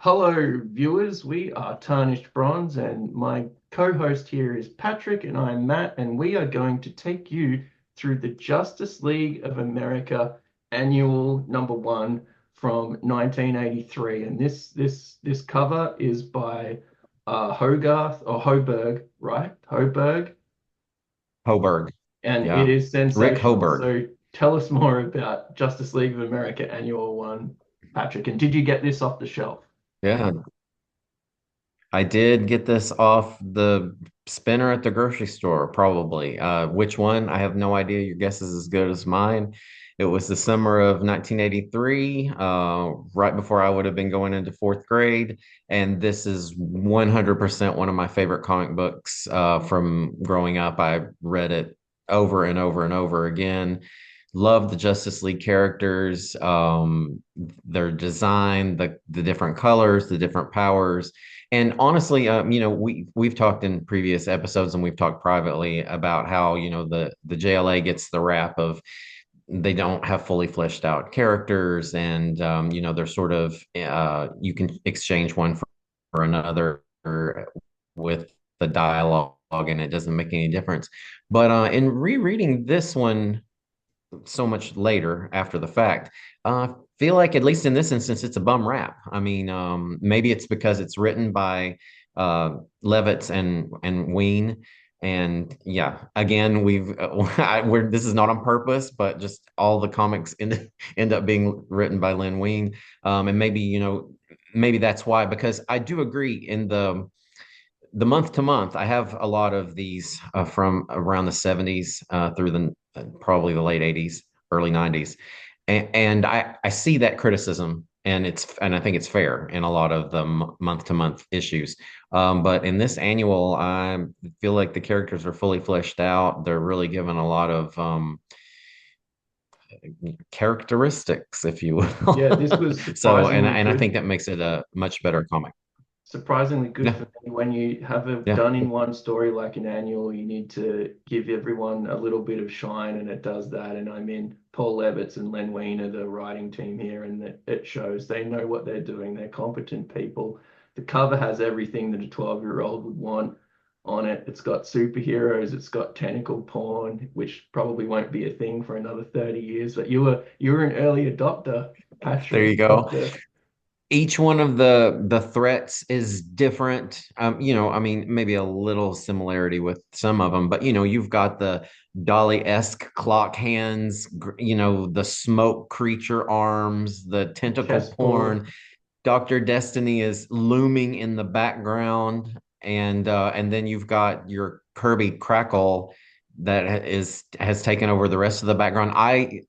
Hello, viewers. We are Tarnished Bronze, and my co-host here is Patrick, and I'm Matt, and we are going to take you through the Justice League of America annual number one from 1983. And this cover is by Hogarth or Hoberg, right? Hoberg, Hoberg. and it Yeah. is Rick sensational. Hoberg. So tell us more about Justice League of America annual one, Patrick. And did you get this off the shelf? Yeah. I did get this off the spinner at the grocery store, probably. Which one? I have no idea. Your guess is as good as mine. It was the summer of 1983, right before I would have been going into fourth grade. And this is 100% one of my favorite comic books from growing up. I read it over and over and over again. Love the Justice League characters, their design, the different colors, the different powers. And honestly, we've talked in previous episodes and we've talked privately about how, the JLA gets the rap of they don't have fully fleshed out characters and they're sort of you can exchange one for another with the dialogue and it doesn't make any difference. But in rereading this one so much later after the fact. Feel like at least in this instance, it's a bum rap. I mean, maybe it's because it's written by Levitz and Wein. And yeah, again, we're this is not on purpose, but just all the comics end up being written by Len Wein. And maybe maybe that's why. Because I do agree in the month to month, I have a lot of these from around the 70s through the probably the late 80s, early 90s. And I see that criticism and I think it's fair in a lot of the month to month issues. But in this annual, I feel like the characters are fully fleshed out. They're really given a lot of characteristics, if you Yeah, this will. was So, surprisingly and I good. think that makes it a much better comic. Surprisingly good Yeah, for me. When you have a yeah. done in one story like an annual, you need to give everyone a little bit of shine, and it does that. And I mean, Paul Levitz and Len Wein are the writing team here, and it shows they know what they're doing. They're competent people. The cover has everything that a 12-year-old would want on it. It's got superheroes, it's got tentacle porn, which probably won't be a thing for another 30 years. But you were an early adopter, There you Patrick, of go. the Each one of the threats is different. I mean, maybe a little similarity with some of them, but you've got the Dolly-esque clock hands, the smoke creature arms, the tentacle chessboard. porn. Dr. Destiny is looming in the background, and then you've got your Kirby Crackle that has taken over the rest of the background. I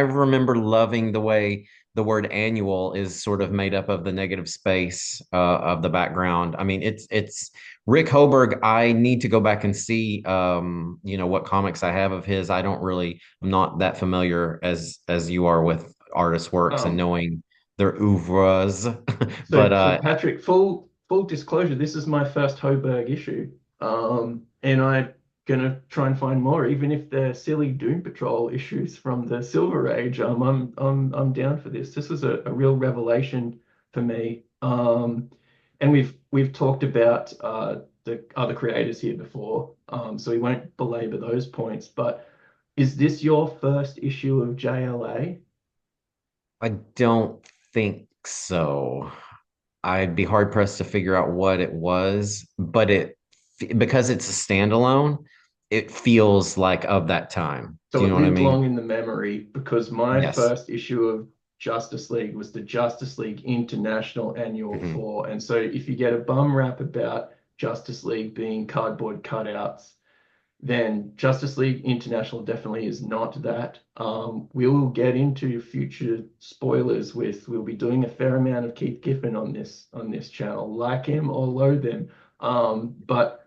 remember loving the way the word annual is sort of made up of the negative space of the background. I mean, it's Rick Hoberg. I need to go back and see what comics I have of his. I'm not that familiar as you are with artist works and Um, knowing their oeuvres. So, But so Patrick, full disclosure, this is my first Hoberg issue, and I'm gonna try and find more, even if they're silly Doom Patrol issues from the Silver Age. I'm down for this. This is a real revelation for me. And we've talked about the other creators here before, so we won't belabor those points. But is this your first issue of JLA? I don't think so. I'd be hard pressed to figure out what it was, but because it's a standalone, it feels like of that time. So Do you it know what I lived mean? long in the memory because my Yes. first issue of Justice League was the Justice League International Annual Mhm. 4. And so if you get a bum rap about Justice League being cardboard cutouts, then Justice League International definitely is not that. We will get into future spoilers we'll be doing a fair amount of Keith Giffen on this channel, like him or loathe him. But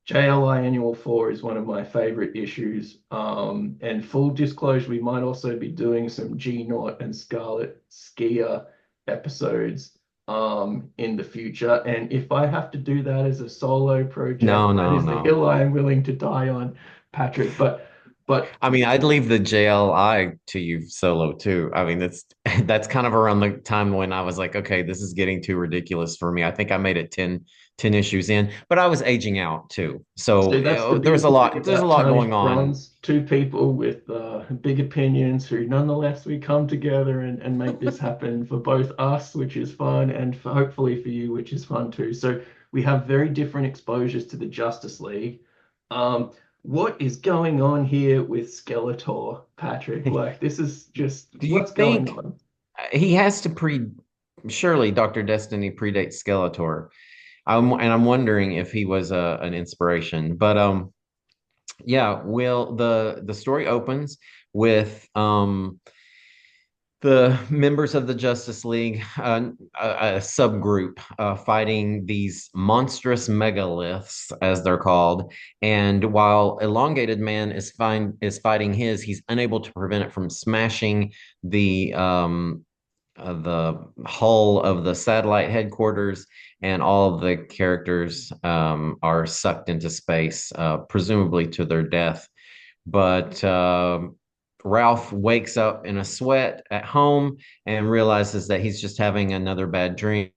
JLI Annual 4 is one of my favorite issues. And full disclosure, we might also be doing some G Naught and Scarlet Skier episodes in the future. And if I have to do that as a solo project, No, that no, is the no. hill I am willing to die on, Patrick. But But I mean, I'd leave the JLI to you solo too. I mean, that's that's kind of around the time when I was like, okay, this is getting too ridiculous for me. I think I made it 10 issues in, but I was aging out too. So see, that's the beautiful thing there's a about lot going Tarnished on. Bronze. Two people with big opinions who, nonetheless, we come together and make this happen for both us, which is fun, and for, hopefully for you, which is fun too. So we have very different exposures to the Justice League. Um, what is going on here with Skeletor, Patrick? Like, this is just Do you what's going think on? he has to surely Dr. Destiny predates Skeletor? And I'm wondering if he was an inspiration. But yeah, well, the story opens with the members of the Justice League, a subgroup, fighting these monstrous megaliths, as they're called. And while Elongated Man is fighting he's unable to prevent it from smashing the hull of the satellite headquarters, and all of the characters are sucked into space, presumably to their death. But Ralph wakes up in a sweat at home and realizes that he's just having another bad dream.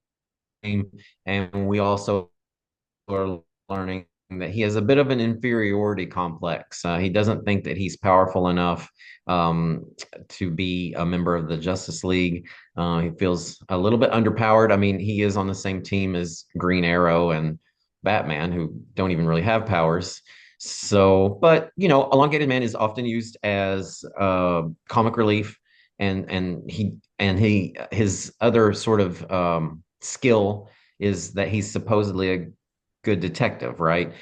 And we also are learning that he has a bit of an inferiority complex. He doesn't think that he's powerful enough um, to be a member of the Justice League. He feels a little bit underpowered. I mean, he is on the same team as Green Arrow and Batman, who don't even really have powers. So, but Elongated Man is often used as comic relief, and his other sort of skill is that he's supposedly a good detective, right?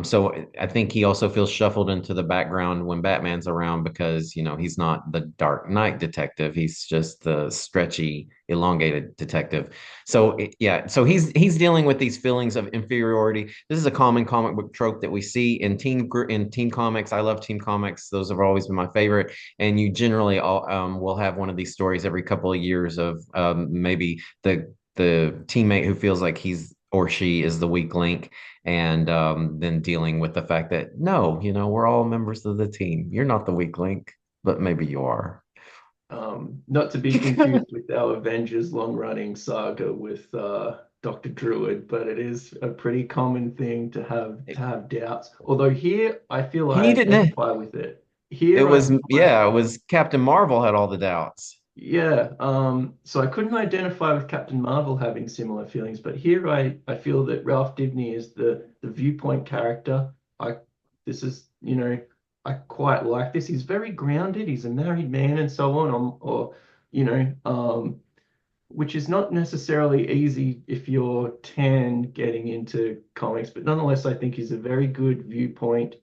So I think he also feels shuffled into the background when Batman's around because, he's not the Dark Knight detective. He's just the stretchy, elongated detective. So yeah, so he's dealing with these feelings of inferiority. This is a common comic book trope that we see in teen comics. I love teen comics; those have always been my favorite. And you generally will have one of these stories every couple of years of maybe the teammate who feels like he's or she is the weak link, and then dealing with the fact that no, we're all members of the team. You're not the weak link, but maybe you are. Not to be confused with our Avengers long-running saga with Dr. Druid, but it is a pretty common thing to have doubts. Although here I feel I He didn't. identify with it. It Here I was feel like yeah, it was Captain Marvel had all the doubts. yeah, so I couldn't identify with Captain Marvel having similar feelings, but here I feel that Ralph Dibny is the viewpoint character. I this is, I quite like this. He's very grounded. He's a married man and so on, or you know, which is not necessarily easy if you're 10 getting into comics, but nonetheless, I think he's a very good viewpoint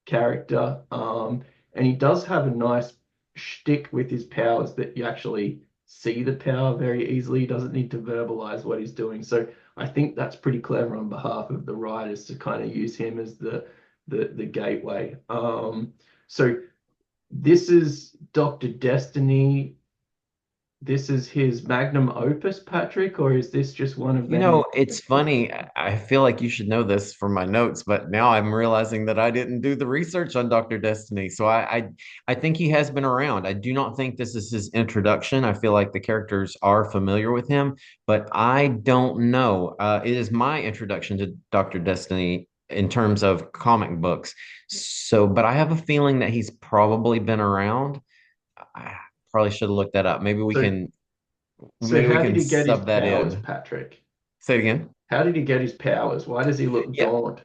character. And he does have a nice shtick with his powers that you actually see the power very easily. He doesn't need to verbalize what he's doing. So I think that's pretty clever on behalf of the writers to kind of use him as the gateway. So this is Dr. Destiny. This is his magnum opus, Patrick, or is this just one of many It's adventures? funny. I feel like you should know this from my notes, but now I'm realizing that I didn't do the research on Dr. Destiny. So I think he has been around. I do not think this is his introduction. I feel like the characters are familiar with him, but I don't know. It is my introduction to Dr. Destiny in terms of comic books. So, but I have a feeling that he's probably been around. I probably should have looked that up. So, so Maybe we how did can he get his sub that powers, in. Patrick? Say it again. How did he get his powers? Why does he look Yeah. gaunt?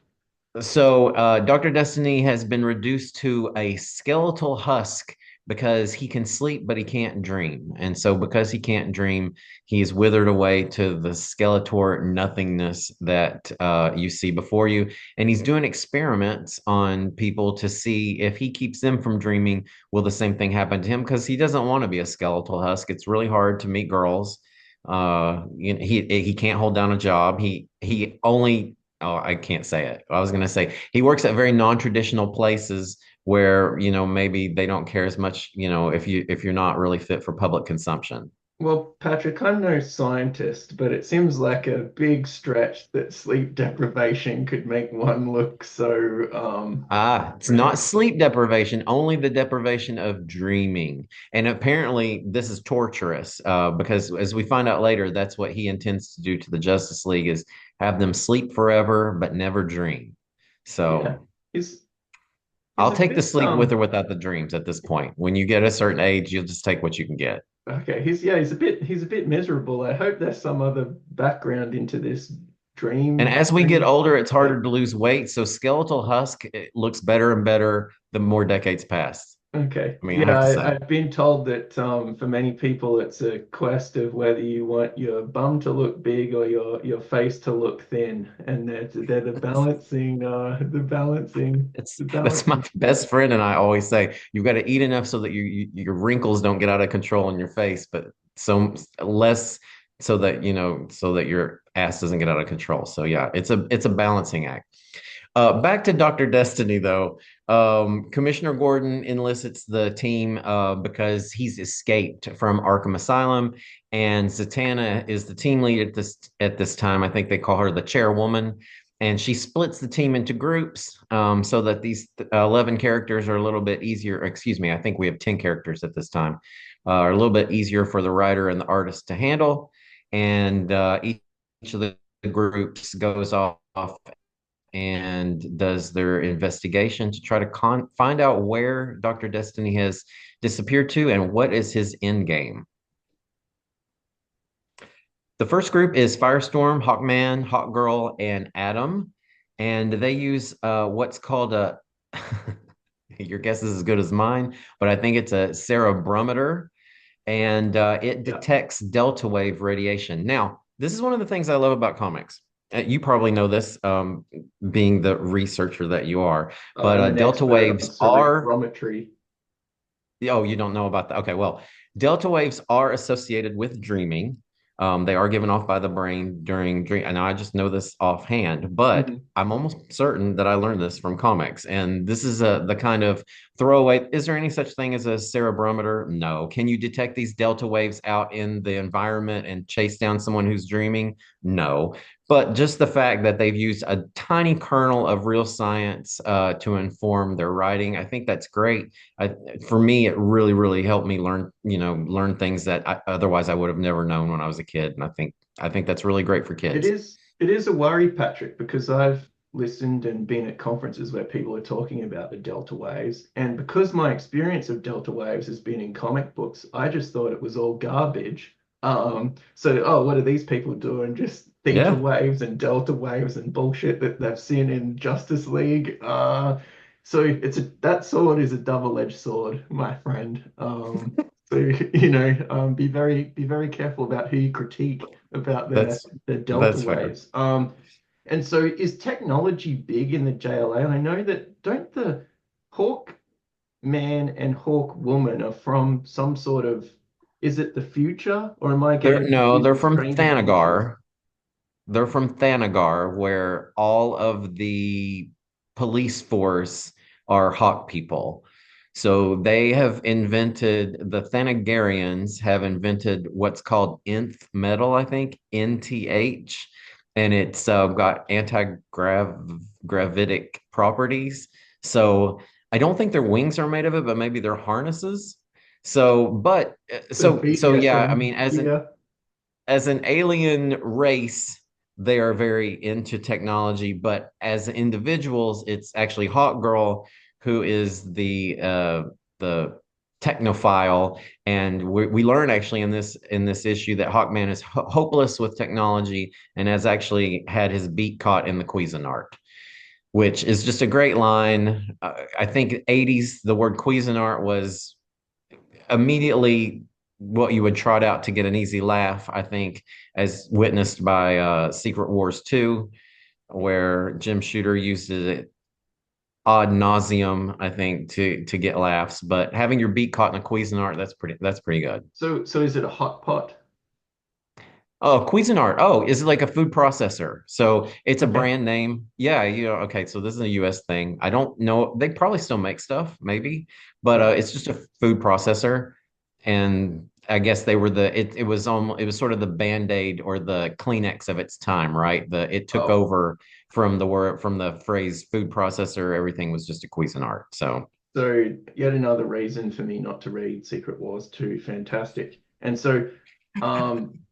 So Dr. Destiny has been reduced to a skeletal husk because he can sleep, but he can't dream. And so, because he can't dream, he's withered away to the Skeletor nothingness that you see before you. And he's doing experiments on people to see if he keeps them from dreaming, will the same thing happen to him? Because he doesn't want to be a skeletal husk. It's really hard to meet girls. He can't hold down a job. He only Oh, I can't say it. I was going to say he works at very non-traditional places where, maybe they don't care as much, if you're not really fit for public consumption. Well, Patrick, I'm no scientist, but it seems like a big stretch that sleep deprivation could make one look so It's not sleep deprivation, only the deprivation of dreaming. And apparently, this is torturous because, as we find out later, that's what he intends to do to the Justice League is have them sleep forever but never dream. yeah. So He's he's I'll a take the bit sleep with or without the dreams at this point. When you get a certain age, you'll just take what you can get. okay, he's a bit miserable. I hope there's some other background into this And as we get dream older, it's harder concept. to lose weight. So skeletal husk it looks better and better the more decades pass. Okay. I mean, I Yeah, have to say. I've been told that for many people it's a quest of whether you want your bum to look big or your face to look thin. And they're It's the that's my balancing best test. friend and I always say you've got to eat enough so that your wrinkles don't get out of control in your face, but so less so that so that your ass doesn't get out of control. So yeah, it's a balancing act. Back to Dr. Destiny, though. Commissioner Gordon enlists the team because he's escaped from Arkham Asylum, and Zatanna is the team lead at this time. I think they call her the chairwoman, and she splits the team into groups so that these 11 characters are a little bit easier. Excuse me, I think we have 10 characters at this time. Are a little bit easier for the writer and the artist to handle, and each of the groups goes off and does their investigation to try to find out where Dr. Destiny has disappeared to and what is his end game. The first group is Firestorm, Hawkman, Hawkgirl, and Atom. And they use what's called a, your guess is as good as mine, but I think it's a cerebrometer, and it Yeah. detects delta wave radiation. Now, this is one of the things I love about comics. You probably know this, being the researcher that you are, but I'm an delta expert on waves are. cerebrometry. Oh, you don't know about that? Okay, well, delta waves are associated with dreaming. They are given off by the brain during dream. And I just know this offhand, but Mhm. I'm almost certain that I learned this from comics. And this is the kind of throwaway. Is there any such thing as a cerebrometer? No. Can you detect these delta waves out in the environment and chase down someone who's dreaming? No. But just the fact that they've used a tiny kernel of real science to inform their writing, I think that's great. I, for me, it really, really helped me learn things that otherwise I would have never known when I was a kid. And I think that's really great for kids. It is a worry, Patrick, because I've listened and been at conferences where people are talking about the delta waves, and because my experience of delta waves has been in comic books, I just thought it was all garbage. Oh, what are these people doing? Just theta Yeah, waves and delta waves and bullshit that they've seen in Justice League. So that sword is a double-edged sword, my friend. So be very careful about who you critique about that's their delta that's fair. waves. And so is technology big in the JLA? And I know that don't the Hawk Man and Hawk Woman are from some sort of, is it the future or am I They're getting no, confused they're with from Strange Adventures? Thanagar. They're from Thanagar, where all of the police force are Hawk people. So they have invented, the Thanagarians have invented what's called nth metal, I think, NTH, and it's got anti-gravitic properties. So I don't think their wings are made of it, but maybe their harnesses. So, but The so yeah, I BDSM mean, as an gear. as an alien race, they are very into technology, but as individuals, it's actually Hawk Girl who is the technophile, and we learn actually in this issue that Hawkman is hopeless with technology and has actually had his beak caught in the Cuisinart, which is just a great line. I think 80s the word Cuisinart was immediately what you would trot out to get an easy laugh, I think, as witnessed by Secret Wars 2, where Jim Shooter uses it ad nauseum, I think, to get laughs. But having your beak caught in a Cuisinart, that's pretty good. So is it a hot pot? Oh, Cuisinart. Oh, is it like a food processor? So it's a Okay. brand name. Yeah, okay. So this is a US thing. I don't know. They probably still make stuff, maybe, but Yeah. it's just a food processor. And I guess they were it was almost it was sort of the Band-Aid or the Kleenex of its time, right? It took Oh, over from the word from the phrase food processor, everything was just a Cuisinart. So so yet another reason for me not to read Secret Wars 2. Fantastic. And so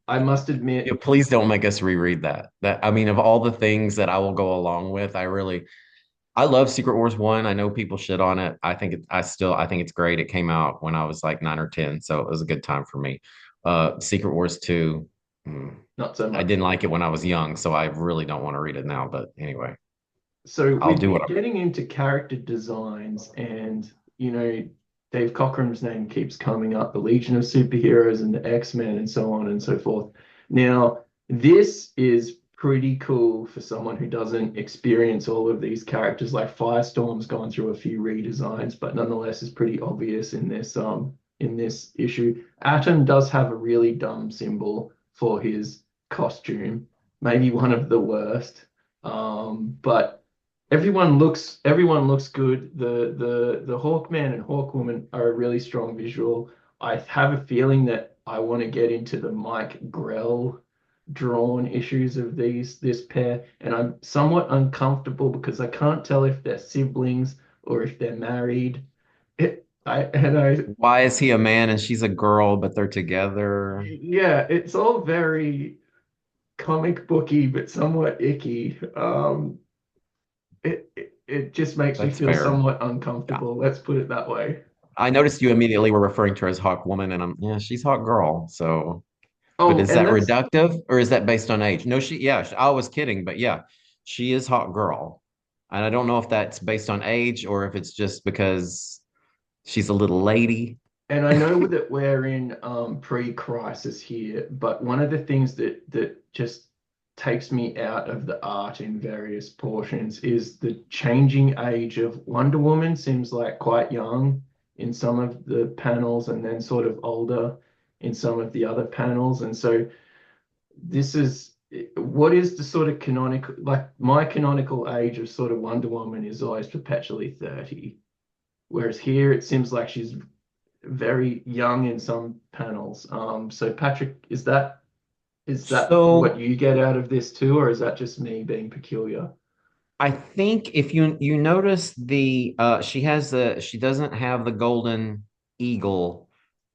I must yeah, admit, please don't make us reread that. That I mean, of all the things that I will go along with, I love Secret Wars 1. I know people shit on it. I think it's great. It came out when I was like 9 or 10, so it was a good time for me. Secret Wars 2, mm, not so I much. didn't like it when I was young, so I really don't want to read it now. But anyway, So I'll we've do been what getting into character designs, and Dave Cochrum's name keeps coming up, the Legion of Superheroes and the X-Men and so on and so forth. Now, this is pretty cool for someone who doesn't experience all of these characters. Like Firestorm's gone through a few redesigns, but nonetheless is pretty obvious in this issue. Atom does have a really dumb symbol for his costume, maybe one of the worst. But everyone looks good. The Hawkman and Hawkwoman are a really strong visual. I have a feeling that I want to get into the Mike Grell drawn issues of this pair, and I'm somewhat uncomfortable because I can't tell if they're siblings or if they're married. why is he a man and she's a girl, but they're together? Yeah, it's all very comic booky but somewhat icky. It just makes me That's feel fair. somewhat Yeah. uncomfortable. Let's put it that way. I noticed you immediately were referring to her as Hawk Woman, and yeah, she's Hawk Girl. So, but Oh, is and that that's reductive or is that based on age? No, I was kidding, but yeah, she is Hawk Girl. And I don't know if that's based on age or if it's just because she's a little lady. and I know that we're in pre-crisis here, but one of the things that just takes me out of the art in various portions is the changing age of Wonder Woman seems like quite young in some of the panels and then sort of older in some of the other panels. And so this is what is the sort of canonical, like my canonical age of sort of Wonder Woman is always perpetually 30. Whereas here it seems like she's very young in some panels. So Patrick, is that what So you get out of this too, or is that just me being peculiar? I think if you notice she doesn't have the golden eagle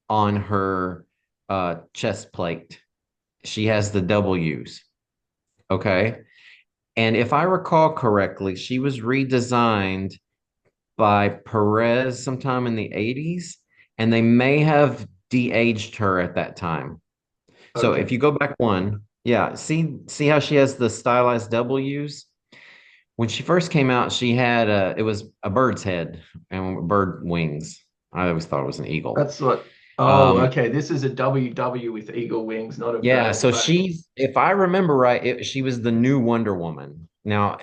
on her chest plate. She has the W's. Okay. And if I recall correctly, she was redesigned by Perez sometime in the 80s, and they may have de-aged her at that time. So if Okay, you go back one, yeah, see how she has the stylized W's? When she first came out, she had it was a bird's head and bird wings. I always thought it was an eagle. that's what. Oh, Um, okay. This is a WW with eagle wings, not a yeah, bird. so Right. if I remember right, she was the new Wonder Woman. Now,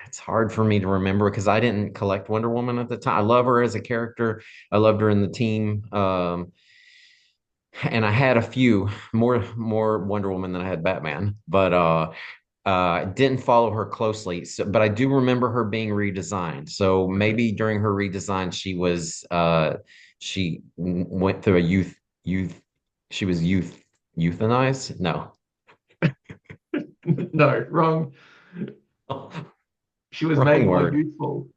it's hard for me to remember because I didn't collect Wonder Woman at the time. I love her as a character. I loved her in the team. And I had a few more Wonder Woman than I had Batman, but didn't follow her closely. So, but I do remember her being redesigned. So Okay. maybe during her redesign, went through a youth she was euthanized. No, No, wrong. She was made wrong more word. youthful.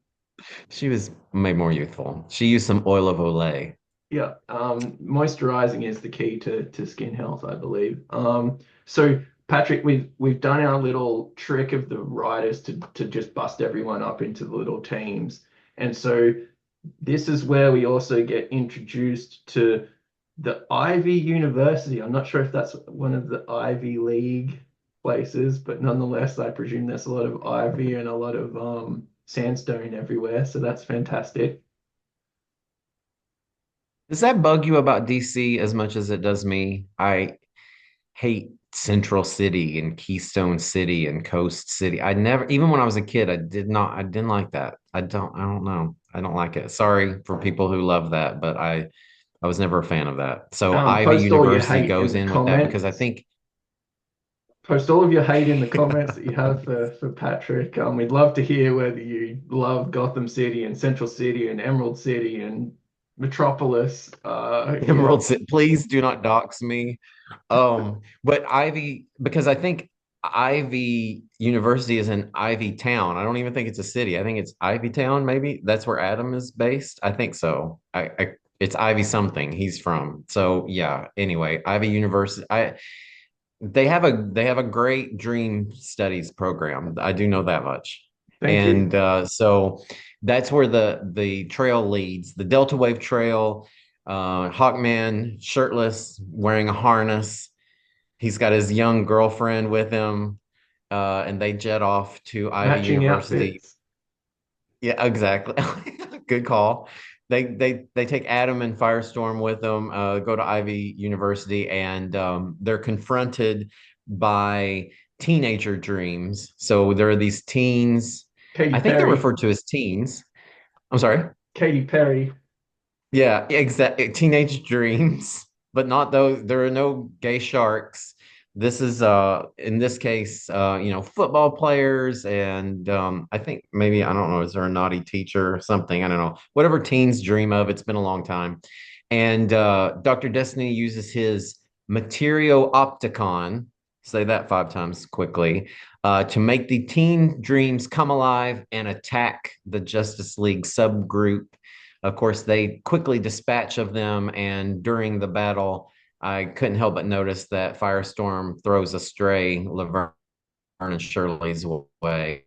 She was made more youthful. She used some oil of Olay. Yeah, moisturizing is the key to skin health, I believe. So Patrick, we've done our little trick of the writers to just bust everyone up into the little teams, and so this is where we also get introduced to the Ivy University. I'm not sure if that's one of the Ivy League places, but nonetheless, I presume there's a lot of ivy and a lot of sandstone everywhere, so that's fantastic. Does that bug you about DC as much as it does me? I hate Central City and Keystone City and Coast City. I never, even when I was a kid, I didn't like that. I don't know. I don't like it. Sorry for people who love that, but I was never a fan of that. So Ivy Post all your University hate in goes the in with that because I comments. think Post all of your hate in the comments that you have for Patrick. We'd love to hear whether you love Gotham City and Central City and Emerald City and Metropolis. Yeah. Emerald City. Please do not dox me. But Ivy, because I think Ivy University is in Ivy Town. I don't even think it's a city. I think it's Ivy Town, maybe. That's where Adam is based. I think so. It's Ivy something he's from. So yeah, anyway, Ivy University. They have a great dream studies program. I do know that much. Thank you. And so that's where the trail leads. The Delta Wave Trail, Hawkman shirtless, wearing a harness. He's got his young girlfriend with him, and they jet off to Ivy Matching University. outfits. Yeah, exactly. Good call. They take Adam and Firestorm with them, go to Ivy University, and they're confronted by teenager dreams. So there are these teens. Katy I think they're Perry. referred to as teens. I'm sorry. Katy Perry. Yeah, exactly. Teenage dreams, but not those. There are no gay sharks. This is in this case, football players and I think maybe I don't know, is there a naughty teacher or something? I don't know. Whatever teens dream of, it's been a long time. And Dr. Destiny uses his Materio Opticon, say that 5 times quickly, to make the teen dreams come alive and attack the Justice League subgroup. Of course, they quickly dispatch of them, and during the battle, I couldn't help but notice that Firestorm throws a stray Laverne and Shirley's way,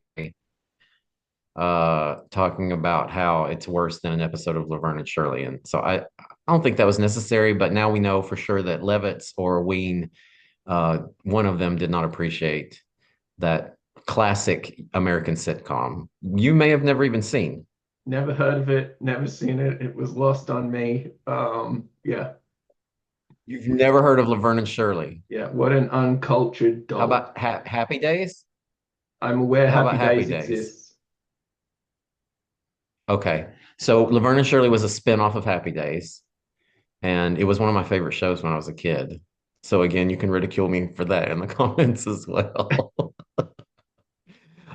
talking about how it's worse than an episode of Laverne and Shirley. And so I don't think that was necessary, but now we know for sure that Levitz or Wein, one of them did not appreciate that classic American sitcom you may have never even seen. Never heard of it, never seen it. It was lost on me. Yeah, You've never heard of Laverne and Shirley. yeah. What an uncultured How dog. about Happy Days? I'm aware How about Happy Happy Days Days? exists. Okay. So Laverne and Shirley was a spin-off of Happy Days, and it was one of my favorite shows when I was a kid. So again, you can ridicule me for that in the comments as well.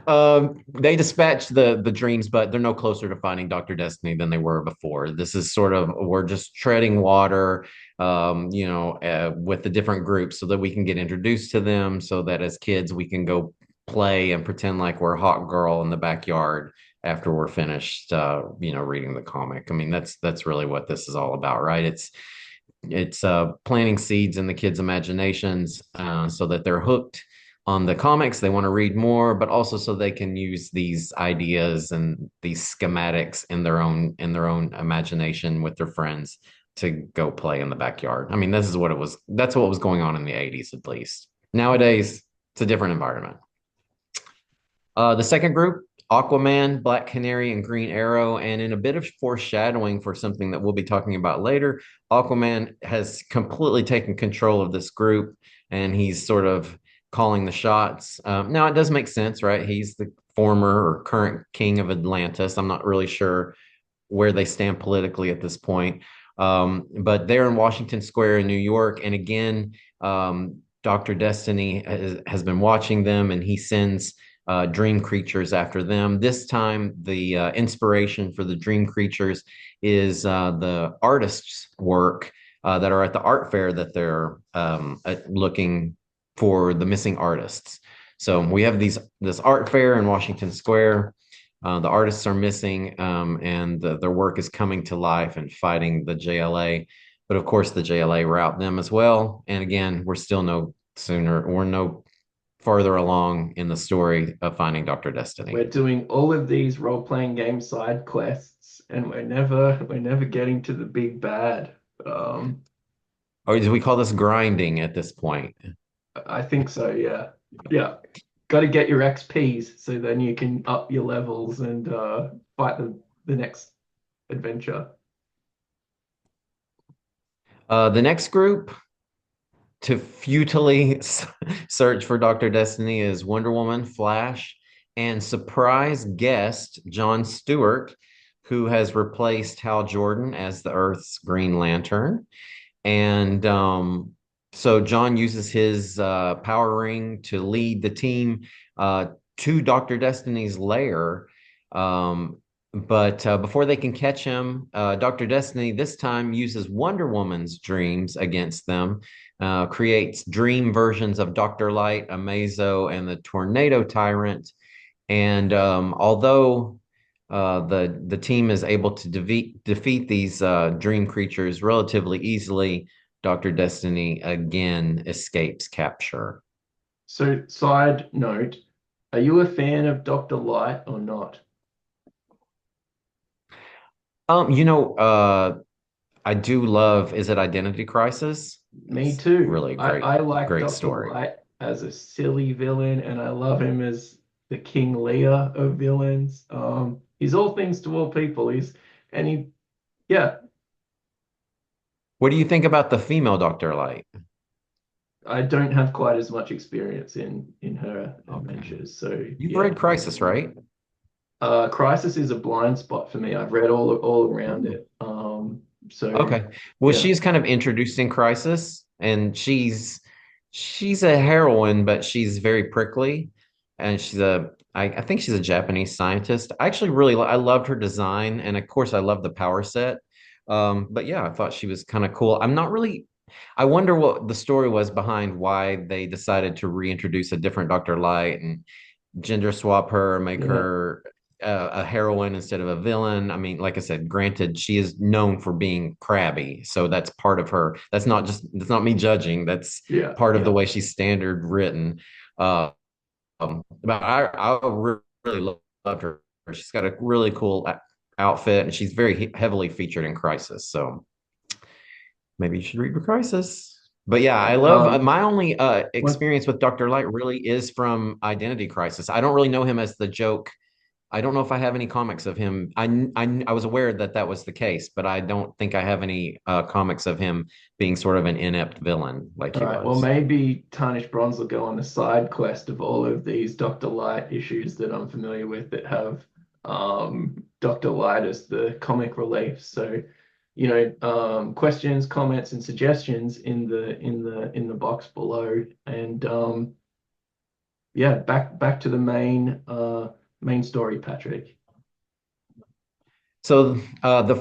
They dispatched the dreams, but they're no closer to finding Dr. Destiny than they were before. This is sort of we're just treading water, with the different groups so that we can get introduced to them, so that as kids we can go play and pretend like we're Hot Girl in the backyard after we're finished, reading the comic. I mean, that's really what this is all about, right? It's planting seeds in the kids' imaginations, so that they're hooked on the comics. They want to read more, but also so they can use these ideas and these schematics in their own imagination with their friends to go play in the backyard. I mean, this is what it was. That's what was going on in the 80s, at least. Nowadays, it's a different environment. The second group, Aquaman, Black Canary, and Green Arrow. And in a bit of foreshadowing for something that we'll be talking about later, Aquaman has completely taken control of this group and he's sort of calling the shots. Now, it does make sense, right? He's the former or current king of Atlantis. I'm not really sure where they stand politically at this point. But they're in Washington Square in New York. And again, Dr. Destiny has been watching them and he sends dream creatures after them. This time, the inspiration for the dream creatures is the artists' work that are at the art fair that they're looking for the missing artists. So we have this art fair in Washington Square. The artists are missing, and their work is coming to life and fighting the JLA. But of course, the JLA route them as well. And again, we're no farther along in the story of finding Dr. We're Destiny. doing all of these role-playing game side quests, and we're never getting to the big bad. Um, Or do we call this grinding at this point? I think so, yeah. Yeah. Got to get your XPs so then you can up your levels and fight the next adventure. The next group to futilely search for Dr. Destiny is Wonder Woman, Flash, and surprise guest John Stewart, who has replaced Hal Jordan as the Earth's Green Lantern. And so John uses his power ring to lead the team to Dr. Destiny's lair. Um, but before they can catch him, Dr. Destiny this time uses Wonder Woman's dreams against them, creates dream versions of Dr. Light, Amazo, and the Tornado Tyrant. And although the team is able to defeat these dream creatures relatively easily, Dr. Destiny again escapes capture. So, side note, are you a fan of Dr. Light or not? You know, I do love, is it Identity Crisis? Me It's too. really I like great Dr. story. Light as a silly villain, and I love him as the King Lear of villains. He's all things to all people. And he, yeah, What do you think about the female Dr. Light? I don't have quite as much experience in her Okay. adventures. So You've yeah, read Crisis, right? Crisis is a blind spot for me. I've read all around Hmm. it. So Okay. Well, yeah, she's kind of introduced in Crisis, and she's a heroine, but she's very prickly, and I think she's a Japanese scientist. I actually I loved her design, and of course I love the power set. But yeah, I thought she was kind of cool. I'm not really. I wonder what the story was behind why they decided to reintroduce a different Dr. Light and gender swap her, make yeah, her a heroine instead of a villain. I mean, like I said, granted, she is known for being crabby, so that's part of her. That's not me judging. That's yeah, part of the yeah. way she's standard written. Uh, but really loved her. She's got a really cool outfit, and she's very heavily featured in Crisis. So maybe you should read Crisis. But yeah, I love my only One, experience with Dr. Light really is from Identity Crisis. I don't really know him as the joke. I don't know if I have any comics of him. I was aware that that was the case, but I don't think I have any comics of him being sort of an inept villain like All he right. Well, was. maybe Tarnished Bronze will go on a side quest of all of these Dr. Light issues that I'm familiar with that have Dr. Light as the comic relief. So, questions, comments, and suggestions in the box below. And yeah, back to the main story, Patrick. So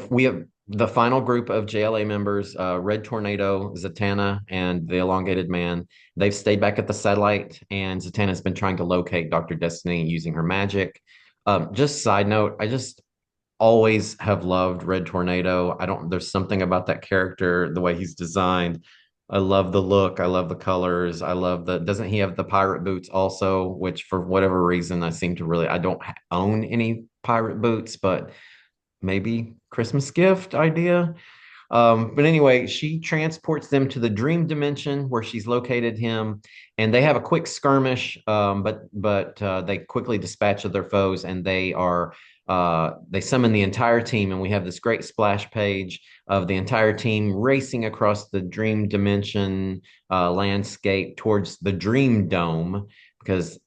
we have the final group of JLA members, Red Tornado, Zatanna, and the Elongated Man. They've stayed back at the satellite, and Zatanna's been trying to locate Dr. Destiny using her magic. Just side note, I just always have loved Red Tornado. I don't, there's something about that character, the way he's designed. I love the look. I love the colors. I love doesn't he have the pirate boots also, which for whatever reason, I don't own any pirate boots, but maybe Christmas gift idea. But anyway, she transports them to the dream dimension where she's located him, and they have a quick skirmish. But they quickly dispatch of their foes, and they summon the entire team, and we have this great splash page of the entire team racing across the dream dimension landscape towards the Dream Dome, because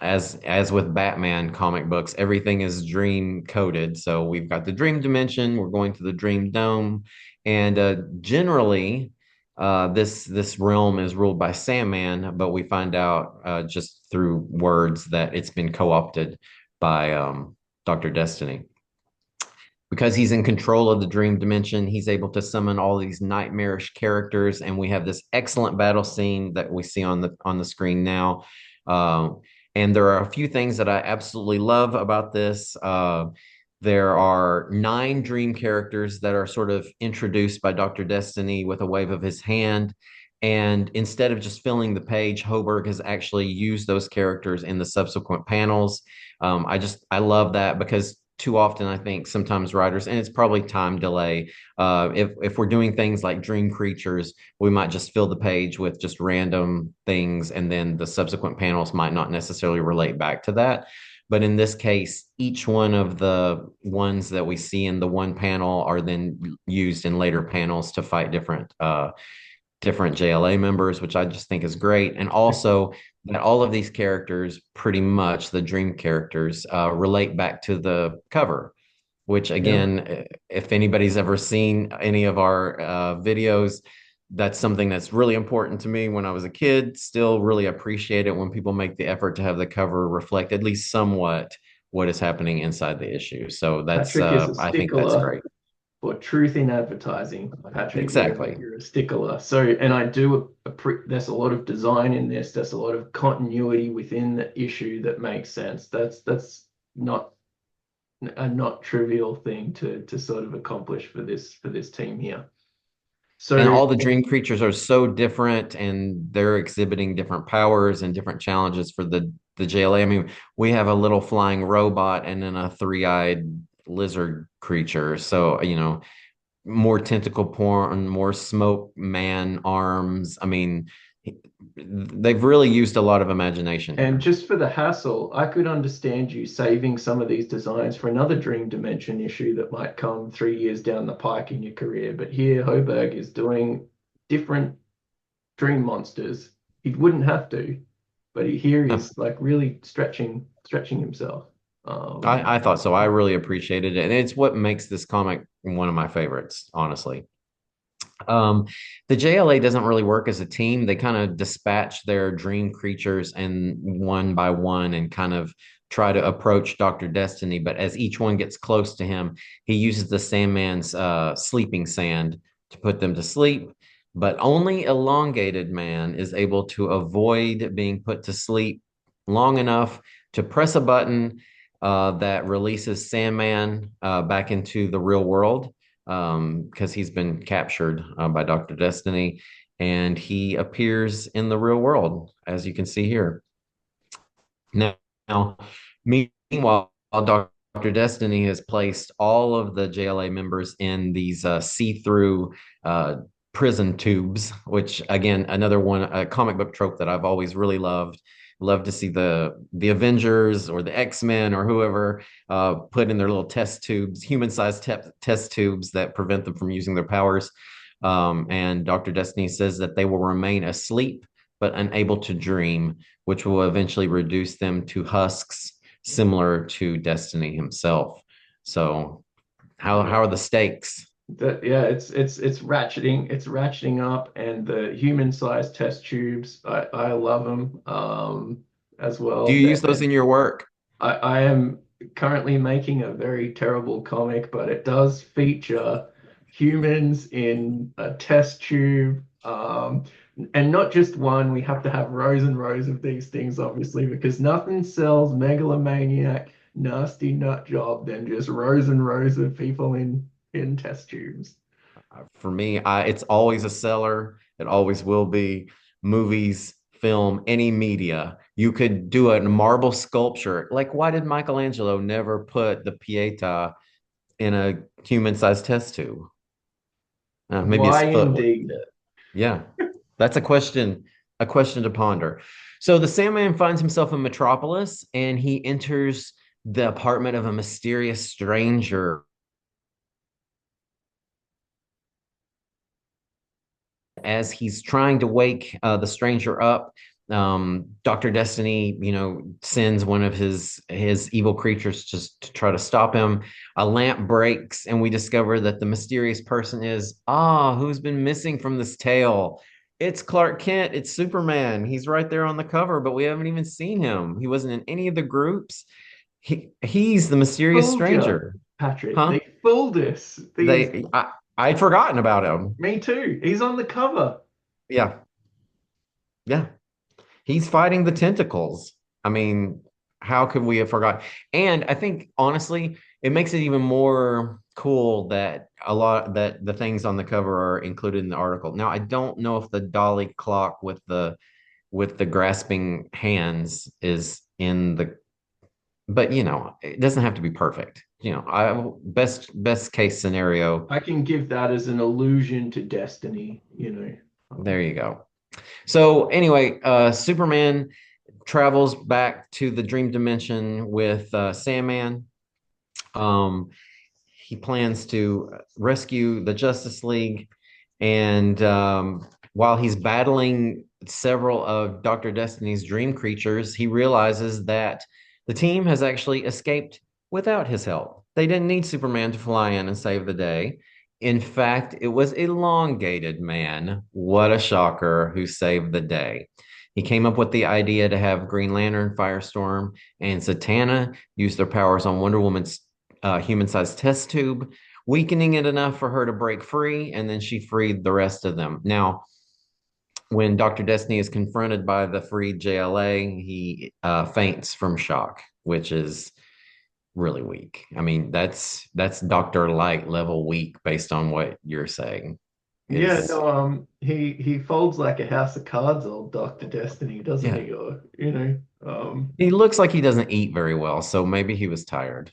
as with Batman comic books, everything is dream coded. So we've got the dream dimension, we're going to the Dream Dome, and generally, this realm is ruled by Sandman, but we find out just through words that it's been co-opted by Dr. Destiny. Because he's in control of the dream dimension, he's able to summon all these nightmarish characters, and we have this excellent battle scene that we see on the screen now. Uh, and there are a few things that I absolutely love about this. There are 9 dream characters that are sort of introduced by Dr. Destiny with a wave of his hand. And instead of just filling the page, Hoberg has actually used those characters in the subsequent panels. I love that because too often I think sometimes writers, and it's probably time delay. If we're doing things like dream creatures, we might just fill the page with just random things, and then the subsequent panels might not necessarily relate back to that. But in this case, each one of the ones that we see in the one panel are then used in later panels to fight different JLA members, which I just think is great. And also that all of these characters, pretty much the dream characters, relate back to the cover, which Yeah. again, if anybody's ever seen any of our videos, that's something that's really important to me when I was a kid. Still really appreciate it when people make the effort to have the cover reflect at least somewhat what is happening inside the issue. So that's Patrick is a I think that's stickler great. for truth in advertising. Patrick, Exactly. you're a stickler. So, and I do there's a lot of design in this. There's a lot of continuity within the issue that makes sense. That's not a not trivial thing to sort of accomplish for this team here. And So, all the dream creatures are so different and they're exhibiting different powers and different challenges for the JLA. I mean, we have a little flying robot and then a three-eyed lizard creature. So, more tentacle porn, more smoke man arms. I mean, they've really used a lot of imagination and here. just for the hassle, I could understand you saving some of these designs for another Dream Dimension issue that might come 3 years down the pike in your career. But here, Hoberg is doing different dream monsters. He wouldn't have to, but here Huh. he's like really stretching himself. I thought so. I really appreciated it. And it's what makes this comic one of my favorites, honestly. Um, the JLA doesn't really work as a team. They kind of dispatch their dream creatures and one by one and kind of try to approach Dr. Destiny. But as each one gets close to him, he uses the Sandman's sleeping sand to put them to sleep. But only elongated man is able to avoid being put to sleep long enough to press a button that releases Sandman back into the real world because he's been captured by Dr. Destiny and he appears in the real world, as you can see here. Now, meanwhile, Dr. Destiny has placed all of the JLA members in these see-through prison tubes, which again, another one, a comic book trope that I've always really loved. Love to see the Avengers or the X-Men or whoever put in their little test tubes, human-sized test tubes that prevent them from using their powers. And Dr. Destiny says that they will remain asleep but unable to dream, which will eventually reduce them to husks similar to Destiny himself. So how are the stakes? Yeah, it's ratcheting up, and the human-sized test tubes, I love them as Do well. you use those in your work? I am currently making a very terrible comic, but it does feature humans in a test tube. And not just one, we have to have rows and rows of these things, obviously, because nothing sells megalomaniac, nasty nut job than just rows and rows of people in test tubes. For me, it's always a seller. It always will be. Movies, film, any media. You could do a marble sculpture. Like, why did Michelangelo never put the Pieta in a human-sized test tube? Maybe his Why foot would indeed? fit. Yeah, that's a question to ponder. So the Sandman finds himself in Metropolis and he enters the apartment of a mysterious stranger. As he's trying to wake the stranger up, Dr. Destiny, sends one of his evil creatures just to try to stop him. A lamp breaks, and we discover that the mysterious person is who's been missing from this tale. It's Clark Kent. It's Superman. He's right there on the cover, but we haven't even seen him. He wasn't in any of the groups. He's the mysterious Fooled you, stranger, Patrick. huh? They fooled us. These, I'd forgotten about him. me too. He's on the cover. Yeah, yeah. He's fighting the tentacles. I mean, how could we have forgot? And I think honestly, it makes it even more cool that the things on the cover are included in the article. Now, I don't know if the dolly clock with the grasping hands is in the, but it doesn't have to be perfect. I best case scenario. I can give that as an allusion to destiny, you know. There you go. So anyway, Superman travels back to the dream dimension with Sandman. Um, he plans to rescue the Justice League, and while he's battling several of Dr. Destiny's dream creatures, he realizes that the team has actually escaped without his help. They didn't need Superman to fly in and save the day. In fact, it was Elongated Man, what a shocker, who saved the day. He came up with the idea to have Green Lantern, Firestorm, and Zatanna use their powers on Wonder Woman's human-sized test tube, weakening it enough for her to break free, and then she freed the rest of them. Now, when Dr. Destiny is confronted by the freed JLA, he faints from shock, which is really weak. I mean, that's Dr. Light level weak based on what you're saying. Yeah, Is no, he folds like a house of cards, old Dr. Destiny, doesn't Yeah. he? Or, He looks like he doesn't eat very well, so maybe he was tired.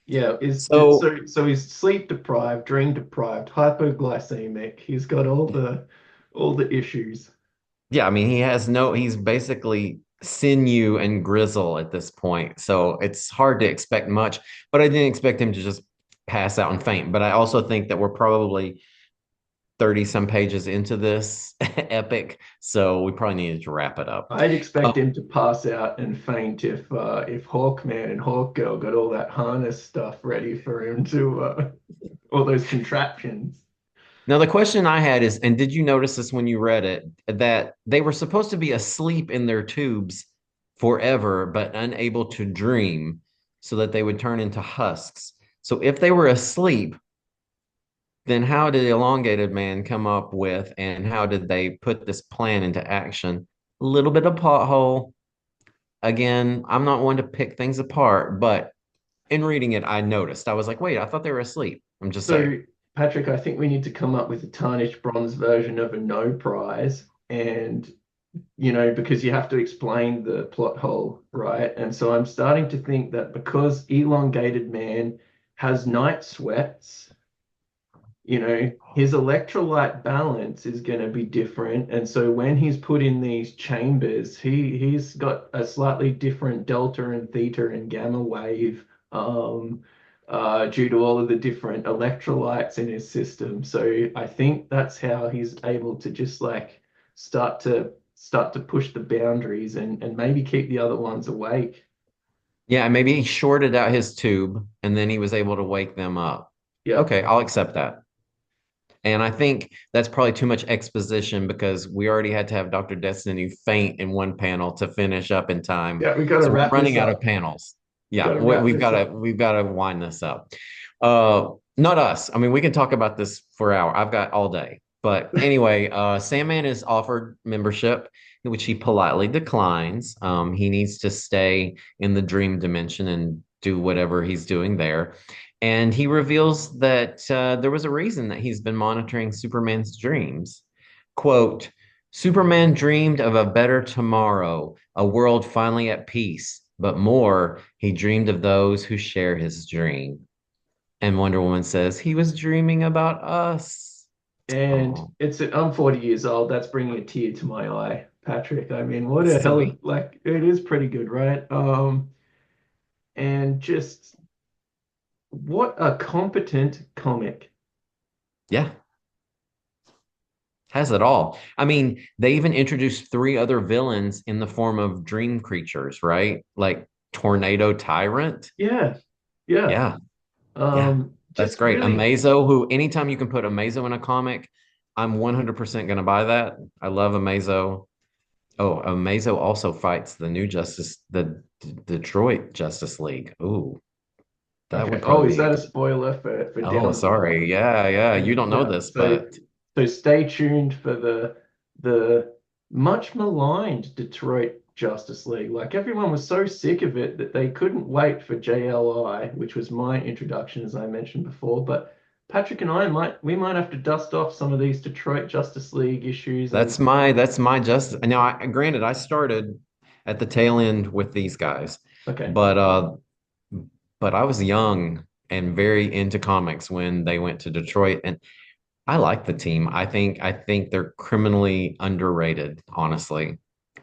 yeah, So so he's sleep deprived, dream deprived, hypoglycemic. He's got all the issues. yeah, I mean he's basically sinew and grizzle at this point. So it's hard to expect much, but I didn't expect him to just pass out and faint. But I also think that we're probably 30 some pages into this epic, so we probably needed to wrap it up. I'd expect Um, him to pass out and faint if Hawkman and Hawkgirl got all that harness stuff ready for him to all those contraptions. Now, the question I had is, and did you notice this when you read it, that they were supposed to be asleep in their tubes forever, but unable to dream so that they would turn into husks. So if they were asleep, then how did the elongated man come up with, and how did they put this plan into action? A little bit of plot hole. Again, I'm not one to pick things apart, but in reading it, I noticed. I was like, wait, I thought they were asleep. I'm just saying. So, Patrick, I think we need to come up with a tarnished bronze version of a no prize. And, because you have to explain the plot hole, right? And so I'm starting to think that because elongated man has night sweats, his electrolyte balance is going to be different. And so when he's put in these chambers, he's got a slightly different delta and theta and gamma wave due to all of the different electrolytes in his system. So I think that's how he's able to just like start to push the boundaries and maybe keep the other ones awake. Yeah, maybe he shorted out his tube and then he was able to wake them up. Yep. Okay, I'll accept that. And I think that's probably too much exposition because we already had to have Dr. Destiny faint in one panel to finish up in time. Yeah, we got to So we're wrap this running out of up. panels. Got Yeah, to wrap we've this got to up. we've got to wind this up. Not us. I mean, we can talk about this for an hour. I've got all day. But anyway, Sandman is offered membership, which he politely declines. He needs to stay in the dream dimension and do whatever he's doing there. And he reveals that there was a reason that he's been monitoring Superman's dreams. Quote, Superman dreamed of a better tomorrow, a world finally at peace, but more, he dreamed of those who share his dream. And Wonder Woman says, he was dreaming about us. And Oh, I'm 40 years old. That's bringing a tear to my eye, Patrick. I mean, what it's a hell of silly. like it is pretty good, right? And just what a competent comic. Yeah, has it all. I mean, they even introduced three other villains in the form of dream creatures, right? Like Tornado Tyrant. Yeah, yeah. Yeah. Yeah, that's Just great. really Amazo, who anytime you can put Amazo in a comic, I'm 100% going to buy that. I love Amazo. Oh, Amazo also fights the new Detroit Justice League. Ooh, that okay. would Oh, is probably that be. a spoiler for Oh, down the sorry. line? Yeah, yeah. You And don't know yeah, this, but so stay tuned for the much maligned Detroit Justice League. Like everyone was so sick of it that they couldn't wait for JLI, which was my introduction, as I mentioned before. But Patrick and I might have to dust off some of these Detroit Justice League issues and that's my justice. Now, granted, I started at the tail end with these guys, okay. but I was young and very into comics when they went to Detroit, and I like the team. I think they're criminally underrated, honestly.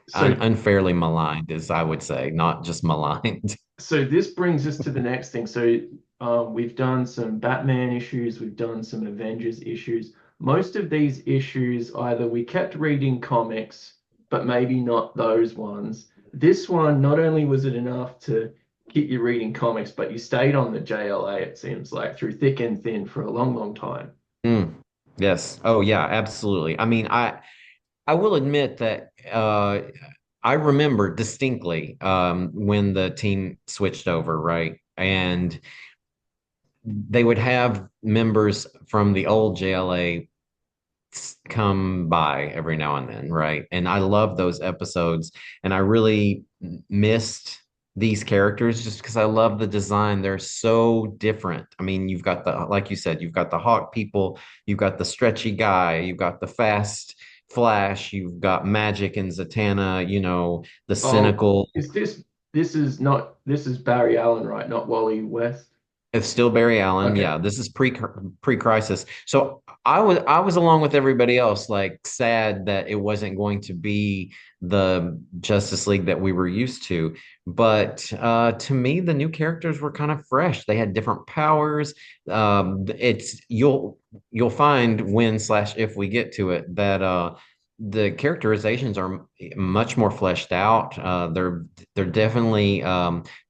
So Unfairly maligned, as I would say, not just maligned. so this brings us to the next thing. So we've done some Batman issues, we've done some Avengers issues. Most of these issues, either we kept reading comics, but maybe not those ones. This one, not only was it enough to keep you reading comics, but you stayed on the JLA, it seems like, through thick and thin for a long, long time. Mm, yes. Oh, yeah, absolutely. I mean, I will admit that I remember distinctly when the team switched over, right? And they would have members from the old JLA come by every now and then, right? And I love those episodes, and I really missed these characters just because I love the design. They're so different. I mean, you've got the, like you said, you've got the hawk people, you've got the stretchy guy, you've got the fast Flash, you've got Magic and Zatanna, the Oh, cynical. is this is not this is Barry Allen, right? Not Wally West. It's still Barry Allen. Okay. Yeah, this is pre-crisis. So I was along with everybody else, like sad that it wasn't going to be the Justice League that we were used to. But to me, the new characters were kind of fresh. They had different powers. It's you'll find when slash if we get to it that the characterizations are much more fleshed out. They're definitely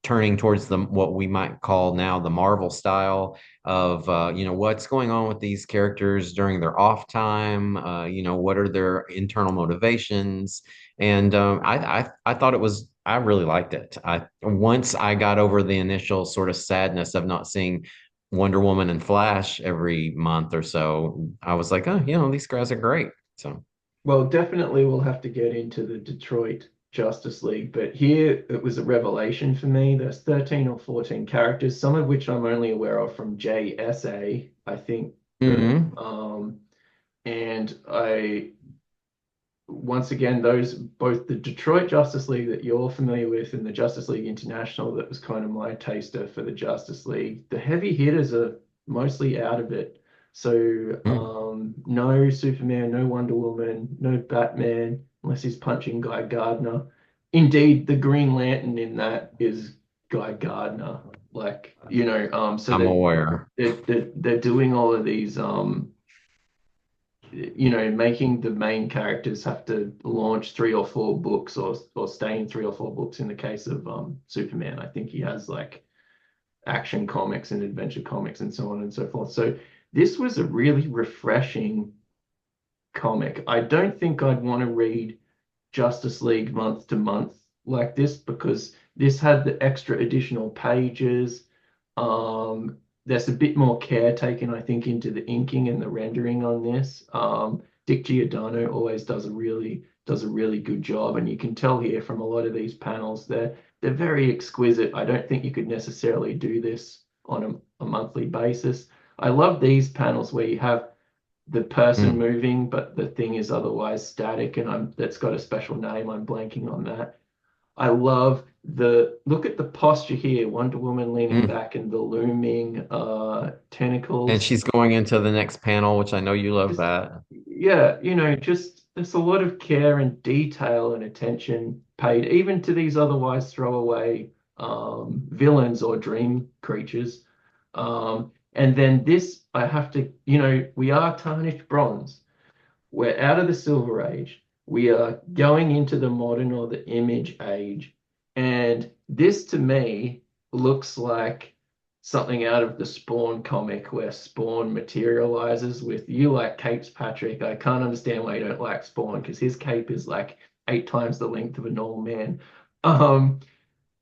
turning towards the what we might call now the Marvel style of what's going on with these characters during their off time. What are their internal motivations? And I thought it was. I really liked it. I once I got over the initial sort of sadness of not seeing Wonder Woman and Flash every month or so, I was like, oh, these guys are great. So. Well, definitely we'll have to get into the Detroit Justice League, but here it was a revelation for me. There's 13 or 14 characters, some of which I'm only aware of from JSA, I think. Mhm. And I once again, those both the Detroit Justice League that you're familiar with and the Justice League International, that was kind of my taster for the Justice League. The heavy hitters are mostly out of it. So Mm. no Superman, no Wonder Woman, no Batman, unless he's punching Guy Gardner. Indeed, the Green Lantern in that is Guy Gardner. Like, so I'm aware. they're doing all of these making the main characters have to launch 3 or 4 books or stay in 3 or 4 books in the case of Superman. I think he has like action comics and adventure comics and so on and so forth. So this was a really refreshing comic. I don't think I'd want to read Justice League month to month like this because this had the extra additional pages. There's a bit more care taken, I think, into the inking and the rendering on this. Dick Giordano always does a really good job, and you can tell here from a lot of these panels they're very exquisite. I don't think you could necessarily do this on a monthly basis. I love these panels where you have the person Mm. moving, but the thing is otherwise static, and that's got a special name. I'm blanking on that. I love the look at the posture here. Wonder Woman leaning Mm. back and the looming And tentacles. she's going into the next panel, which I know you love Just that. yeah, just there's a lot of care and detail and attention paid even to these otherwise throwaway villains or dream creatures. And then this, I have to, we are tarnished bronze. We're out of the Silver Age. We are going into the modern or the image age. And this to me looks like something out of the Spawn comic where Spawn materializes with you like capes, Patrick. I can't understand why you don't like Spawn because his cape is like 8 times the length of a normal man. Um,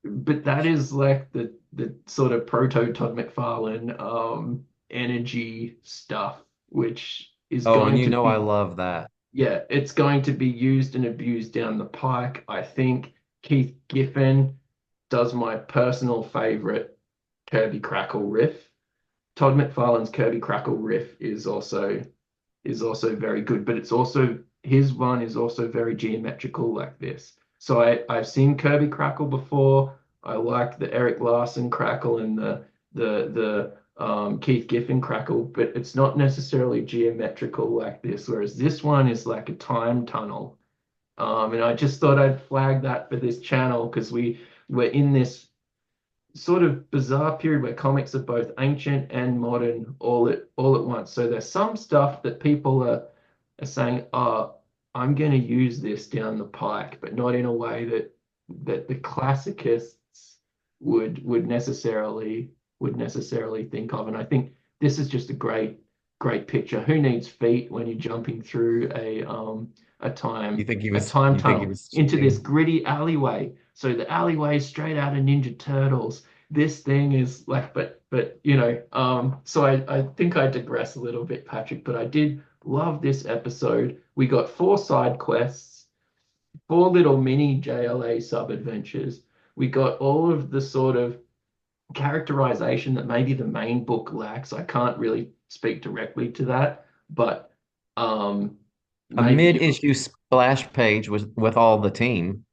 but that is like the sort of proto Todd McFarlane energy stuff, which is Oh, and going to I be love that. yeah, it's going to be used and abused down the pike. I think Keith Giffen does my personal favorite Kirby Crackle riff. Todd McFarlane's Kirby Crackle riff is also very good, but it's also his one is also very geometrical like this. So I've seen Kirby Crackle before. I like the Eric Larson Crackle and the Keith Giffen Crackle, but it's not necessarily geometrical like this. Whereas this one is like a time tunnel. And I just thought I'd flag that for this channel because we're in this sort of bizarre period where comics are both ancient and modern all at once. So there's some stuff that people are saying, "Oh, I'm going to use this down the pike," but not in a way that the classicists would necessarily think of. And I think this is just a great great picture. Who needs feet when you're jumping through a You think he time you think he tunnel was into this cheating? gritty alleyway? So the alleyway is straight out of Ninja Turtles. This thing is like, but so I think I digress a little bit, Patrick, but I did love this episode. We got four side quests, four little mini JLA sub adventures. We got all of the sort of characterization that maybe the main book lacks. I can't really speak directly to that, but um, A maybe mid-issue splash page with all the team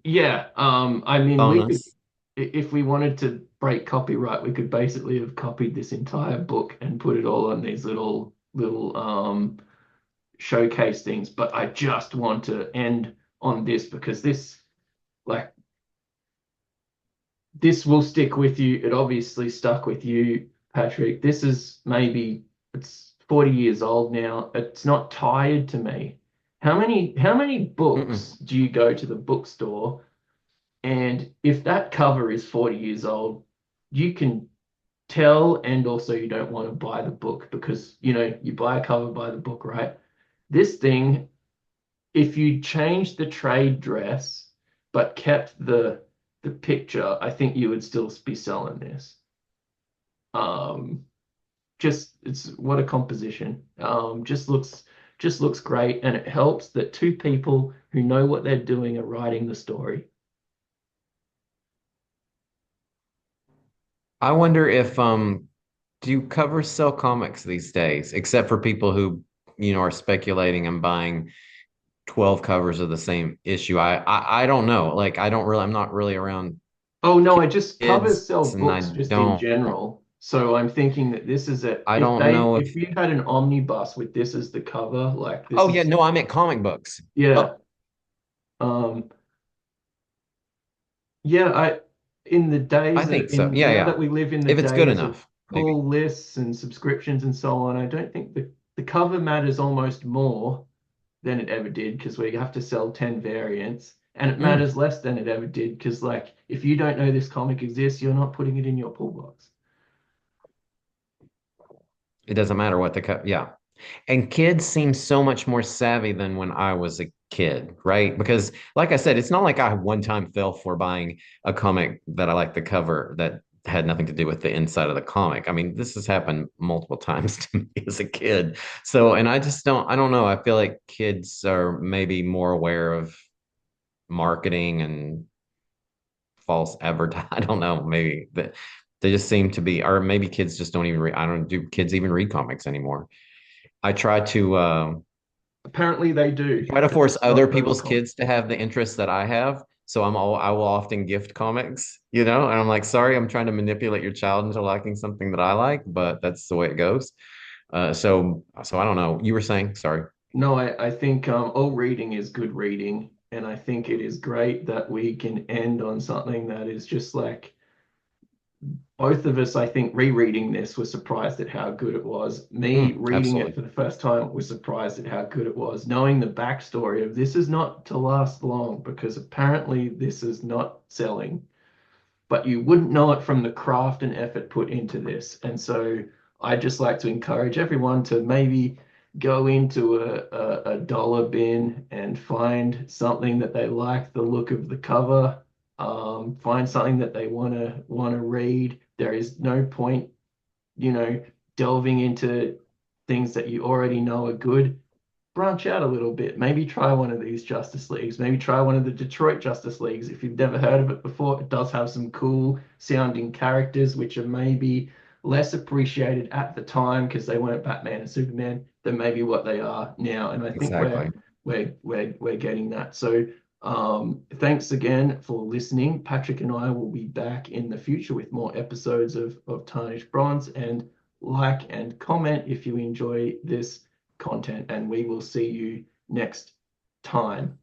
yeah. I mean, we could bonus. if we wanted to break copyright, we could basically have copied this entire book and put it all on these little showcase things. But I just want to end on this because like this will stick with you. It obviously stuck with you, Patrick. This is maybe it's 40 years old now. It's not tired to me. How many Mm-mm. books do you go to the bookstore and if that cover is 40 years old, you can tell and also you don't want to buy the book because you buy a cover, buy the book, right? This thing, if you change the trade dress but kept the picture, I think you would still be selling this. Um, just it's what a composition. Just looks great, and it helps that two people who know what they're doing are writing the story. I wonder if do covers sell comics these days, except for people who, are speculating and buying 12 covers of the same issue. I don't know. Like I'm not really around Oh no, I just covers kids sell and I books just in don't general. So I'm thinking that this is a I if don't they know if if you had an omnibus with this as the cover, like this oh yeah, is no, I meant comic books. yeah. Oh, Um yeah, I in the I days think of so. in Yeah, now yeah. that we live in the If it's good days of enough, maybe. pull lists and subscriptions and so on, I don't think the cover matters almost more than it ever did because we have to sell 10 variants. And it Mm. matters less than it ever did because like if you don't know this comic exists, you're not putting it in your pull box. It doesn't matter what yeah. And kids seem so much more savvy than when I was a kid, right? Because, like I said, it's not like I one time fell for buying a comic that I liked the cover that had nothing to do with the inside of the comic. I mean, this has happened multiple times to me as a kid. So, and I don't know. I feel like kids are maybe more aware of marketing and false advertising. I don't know. Maybe that they just seem to be, or maybe kids just don't even read. I don't do kids even read comics anymore. I try to, Apparently they do, try to and force it's other not people's protocol. kids to have the interests that I have. So I will often gift comics, and I'm like, sorry, I'm trying to manipulate your child into liking something that I like, but that's the way it goes. So I don't know. You were saying, sorry. No, I think all reading is good reading, and I think it is great that we can end on something that is just like both of us, I think, rereading this was surprised at how good it was. Me reading it Absolutely. for the first time was surprised at how good it was. Knowing the backstory of this is not to last long because apparently this is not selling, but you wouldn't know it from the craft and effort put into this. And so I just like to encourage everyone to maybe go into a dollar bin and find something that they like the look of the cover, find something that they want to read. There is no point, you know, delving into things that you already know are good. Branch out a little bit. Maybe try one of these Justice Leagues. Maybe try one of the Detroit Justice Leagues. If you've never heard of it before, it does have some cool sounding characters, which are maybe less appreciated at the time because they weren't Batman and Superman than maybe what they are now. And I think Exactly. we're getting that. So thanks again for listening. Patrick and I will be back in the future with more episodes of Tarnished Bronze and like and comment if you enjoy this content, and we will see you next time.